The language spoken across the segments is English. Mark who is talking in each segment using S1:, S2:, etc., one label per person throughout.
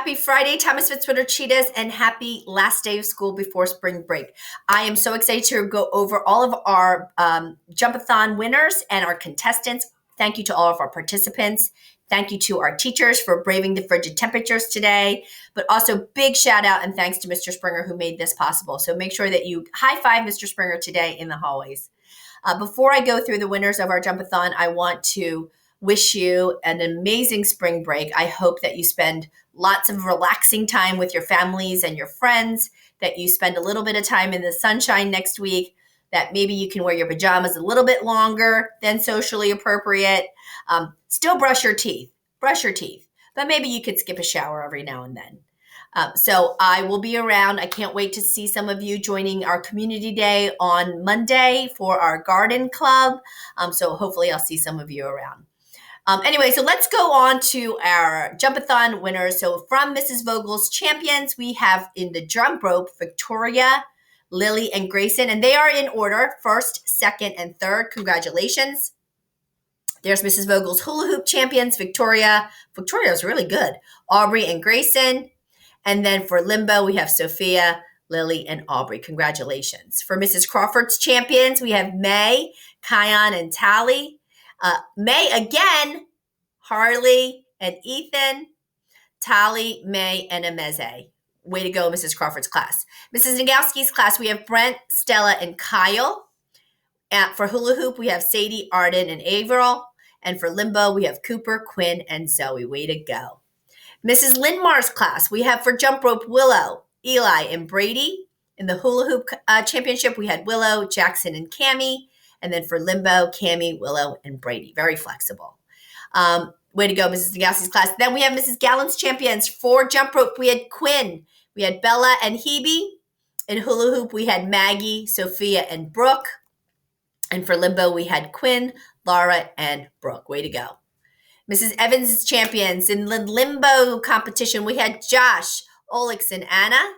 S1: Happy Friday, Thomas Fitzwitter Cheetahs, and happy last day of school before spring break. I am so excited to go over all of our Jump-A-Thon winners and our contestants. Thank you to all of our participants. Thank you to our teachers for braving the frigid temperatures today, but also big shout out and thanks to Mr. Springer who made this possible. So make sure that you high five Mr. Springer today in the hallways. Before I go through the winners of our Jump-A-Thon, I want to wish you an amazing spring break. I hope that you spend lots of relaxing time with your families and your friends, that you spend a little bit of time in the sunshine next week, that maybe you can wear your pajamas a little bit longer than socially appropriate. Still brush your teeth, but maybe you could skip a shower every now and then. So I will be around. I can't wait to see some of you joining our community day on Monday for our garden club. So hopefully I'll see some of you around. Anyway, so let's go on to our Jump-A-Thon winners. So from Mrs. Vogel's champions, we have in the jump rope, Victoria, Lily, and Grayson. And they are in order, first, second, and third. Congratulations. There's Mrs. Vogel's hula hoop champions, Victoria. Victoria is really good. Aubrey and Grayson. And then for limbo, we have Sophia, Lily, and Aubrey. Congratulations. For Mrs. Crawford's champions, we have May, Kion, and Tally. May again, Harley and Ethan, Tally, May, and Ameze. Way to go, Mrs. Crawford's class. Mrs. Nagowski's class, we have Brent, Stella, and Kyle. For hula hoop, we have Sadie, Arden, and Averill. And for limbo, we have Cooper, Quinn, and Zoe. Way to go. Mrs. Lindmar's class, we have for jump rope, Willow, Eli, and Brady. In the hula hoop championship, we had Willow, Jackson, and Cammie. And then for limbo, Cammie, Willow, and Brady. Very flexible. Way to go, Mrs. Nagowski's class. Then we have Mrs. Gallant's champions. For jump rope, we had Quinn. We had Bella and Hebe. In hula hoop, we had Maggie, Sophia, and Brooke. And for limbo, we had Quinn, Laura, and Brooke. Way to go. Mrs. Evans' champions. In the limbo competition, we had Josh, Olix, and Anna.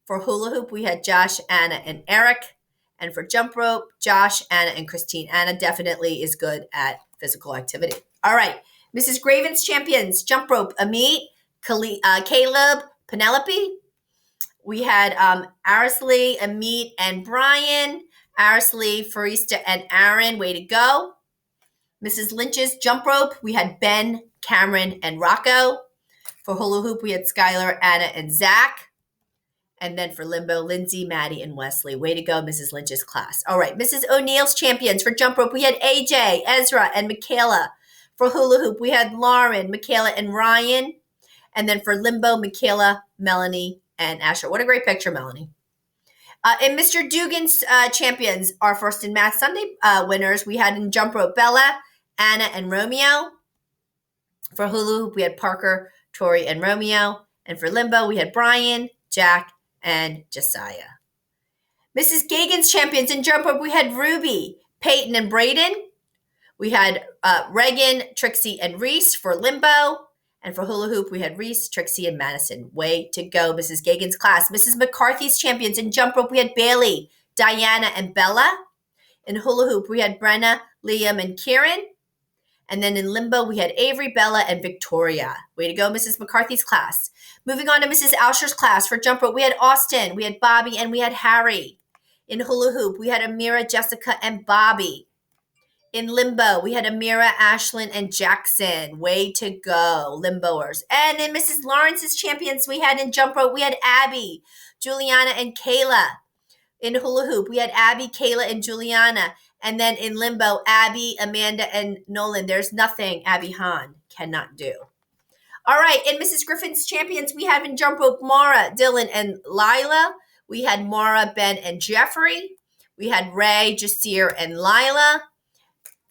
S1: For hula hoop, we had Josh, Anna, and Eric. And for jump rope, Josh, Anna, and Christine. Anna definitely is good at physical activity. All right. Mrs. Graven's champions, jump rope, Amit, Caleb, Penelope. We had Arisley, Amit, and Brian. Arisley, Farista, and Aaron. Way to go. Mrs. Lynch's jump rope, we had Ben, Cameron, and Rocco. For hula hoop, we had Skylar, Anna, and Zach. And then for limbo, Lindsay, Maddie, and Wesley. Way to go, Mrs. Lynch's class. All right, Mrs. O'Neill's champions. For jump rope, we had AJ, Ezra, and Michaela. For hula hoop, we had Lauren, Michaela, and Ryan. And then for limbo, Michaela, Melanie, and Asher. What a great picture, Melanie. And Mr. Dugan's champions, our first in Math Sunday winners, we had in jump rope, Bella, Anna, and Romeo. For hula hoop, we had Parker, Tori, and Romeo. And for limbo, we had Brian, Jack, and Josiah. Mrs. Gagan's champions in jump rope, we had Ruby, Peyton, and Braden. We had Reagan, Trixie, and Reese for limbo. And for hula hoop, we had Reese, Trixie, and Madison. Way to go, Mrs. Gagan's class. Mrs. McCarthy's champions in jump rope, we had Bailey, Diana, and Bella. In hula hoop, we had Brenna, Liam, and Kieran. And then in limbo, we had Avery, Bella, and Victoria. Way to go, Mrs. McCarthy's class. Moving on to Mrs. Alsher's class. For jump rope, we had Austin, we had Bobby, and we had Harry. In hula hoop, we had Amira, Jessica, and Bobby. In limbo, we had Amira, Ashlyn, and Jackson. Way to go, limboers. And in Mrs. Lawrence's champions, we had in jump rope, we had Abby, Juliana, and Kayla. In hula hoop, we had Abby, Kayla, and Juliana. And then in limbo, Abby, Amanda, and Nolan. There's nothing Abby Hahn cannot do. All right, in Mrs. Griffin's champions, we have in jump rope Mara, Dylan, and Lila. We had Mara, Ben, and Jeffrey. We had Ray, Jasir, and Lila.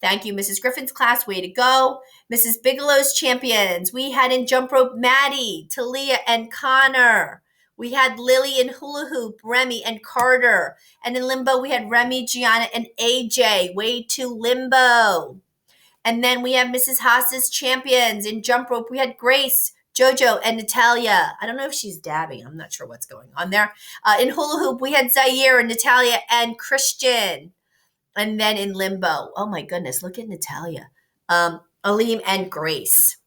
S1: Thank you, Mrs. Griffin's class. Way to go. Mrs. Bigelow's champions, we had in jump rope Maddie, Talia, and Connor. We had Lily in hula hoop, Remy, and Carter. And in limbo, we had Remy, Gianna, and AJ. Way to limbo. And then we have Mrs. Haas's champions. In jump rope, we had Grace, JoJo, and Natalia. I don't know if she's dabbing. I'm not sure what's going on there. In hula hoop, we had Zaire, Natalia, and Christian. And then in limbo, oh my goodness, look at Natalia. Aleem and Grace.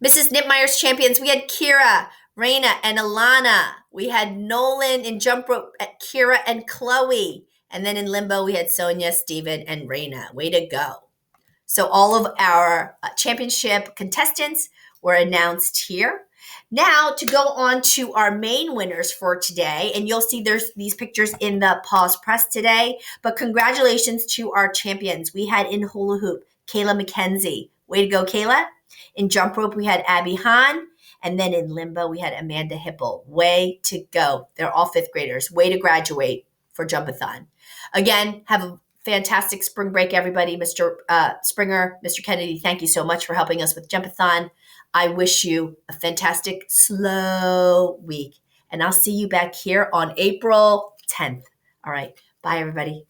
S1: Mrs. Nipmeyer's champions, we had Kira, Raina, and Alana. We had Nolan in jump rope at Kira and Chloe. And then in limbo, we had Sonia, Steven, and Raina. Way to go. So all of our championship contestants were announced here. Now to go on to our main winners for today, and you'll see there's these pictures in the pause press today, but congratulations to our champions. We had in hula hoop, Kayla McKenzie. Way to go, Kayla. In jump rope, we had Abby Hahn. And then in limbo, we had Amanda Hipple. Way to go. They're all fifth graders. Way to graduate for Jump-A-Thon. Again, have a fantastic spring break, everybody. Mr. Springer, Mr. Kennedy, thank you so much for helping us with Jump-A-Thon. I wish you a fantastic, slow week. And I'll see you back here on April 10th. All right. Bye, everybody.